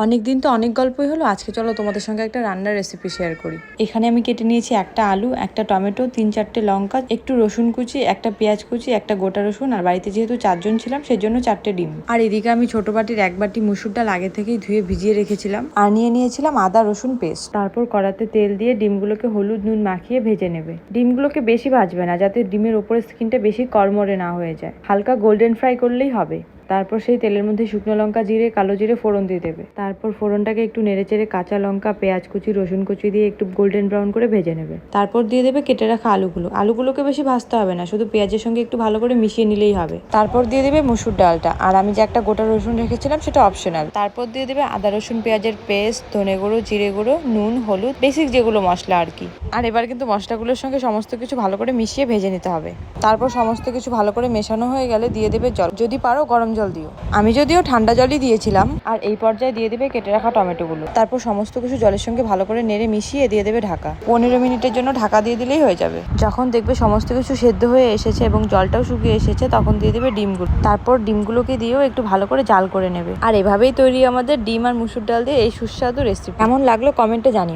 অনেকদিন তো অনেক গল্পই হলো, আজকে চলো তোমাদের সঙ্গে একটা রান্নার রেসিপি শেয়ার করি। এখানে আমি কেটে নিয়েছি একটা আলু, একটা টমেটো, 3-4টে লঙ্কা, একটু রসুন কুচি, একটা পেঁয়াজ কুচি, একটা গোটা রসুন, আর বাড়িতে যেহেতু 4জন ছিলাম সেজন্য 4টে ডিম। আর এদিকে আমি ছোট বাটির 1 বাটি মুসুর ডাল আগে থেকেই ধুয়ে ভিজিয়ে রেখেছিলাম, আর নিয়ে নিয়েছিলাম আদা রসুন পেস্ট। তারপর কড়াতে তেল দিয়ে ডিমগুলোকে হলুদ নুন মাখিয়ে ভেজে নেবে। ডিমগুলোকে বেশি ভাজবে না, যাতে ডিমের ওপরের স্কিনটা বেশি কড়মড়ে না হয়ে যায়, হালকা গোল্ডেন ফ্রাই করলেই হবে। তারপর সেই তেলের মধ্যে শুকনো লঙ্কা, জিরে, কালো জিরে ফোড়ন দিয়ে দেবে। তারপর ফোড়নটাকে একটু নেড়েচেড়ে কাঁচা লঙ্কা, পেঁয়াজ কুচি, রসুন কুচি দিয়ে একটু গোল্ডেন ব্রাউন করে ভেজে নেবে। তারপর দিয়ে দেবে কেটে রাখা আলুগুলোকে বেশি ভাজতে হবে না, শুধু পেঁয়াজের সঙ্গে একটু ভালো করে মিশিয়ে নিলেই হবে। তারপর দিয়ে দেবে মুসুর ডালটা, আর আমি যে একটা গোটা রসুন রেখেছিলাম সেটা অপশনাল। তারপর দিয়ে দেবে আদা রসুন পেঁয়াজের পেস্ট, ধনে গুঁড়ো, জিরে গুঁড়ো, নুন, হলুদ, বেসিক যেগুলো মশলা আর কি। আর এবার কিন্তু মশলাগুলোর সঙ্গে সমস্ত কিছু ভালো করে মিশিয়ে ভেজে নিতে হবে। তারপর সমস্ত কিছু ভালো করে মেশানো হয়ে গেলে দিয়ে দেবে জল, যদি পারো গরম জল দিও। আমি যদিও ঠান্ডা জলই দিয়েছিলাম। আর এই পর্যায়ে দিয়ে দেবে কেটে রাখা টমেটোগুলো। তারপর সমস্ত কিছু জলের সঙ্গে ভালো করে নেড়ে মিশিয়ে দিয়ে দেবে ঢাকা। 15 মিনিটের জন্য ঢাকা দিয়ে দিলেই হয়ে যাবে। যখন দেখবে সমস্ত কিছু সেদ্ধ হয়ে এসেছে এবং জলটাও শুকিয়ে এসেছে, তখন দিয়ে দেবে ডিমগুলো। তারপর ডিমগুলোকে দিয়েও একটু ভালো করে জাল করে নেবে। আর এভাবেই তৈরি আমাদের ডিম আর মুসুর ডাল দিয়ে এই সুস্বাদু রেসিপি। কেমন লাগলো কমেন্টে জানিও।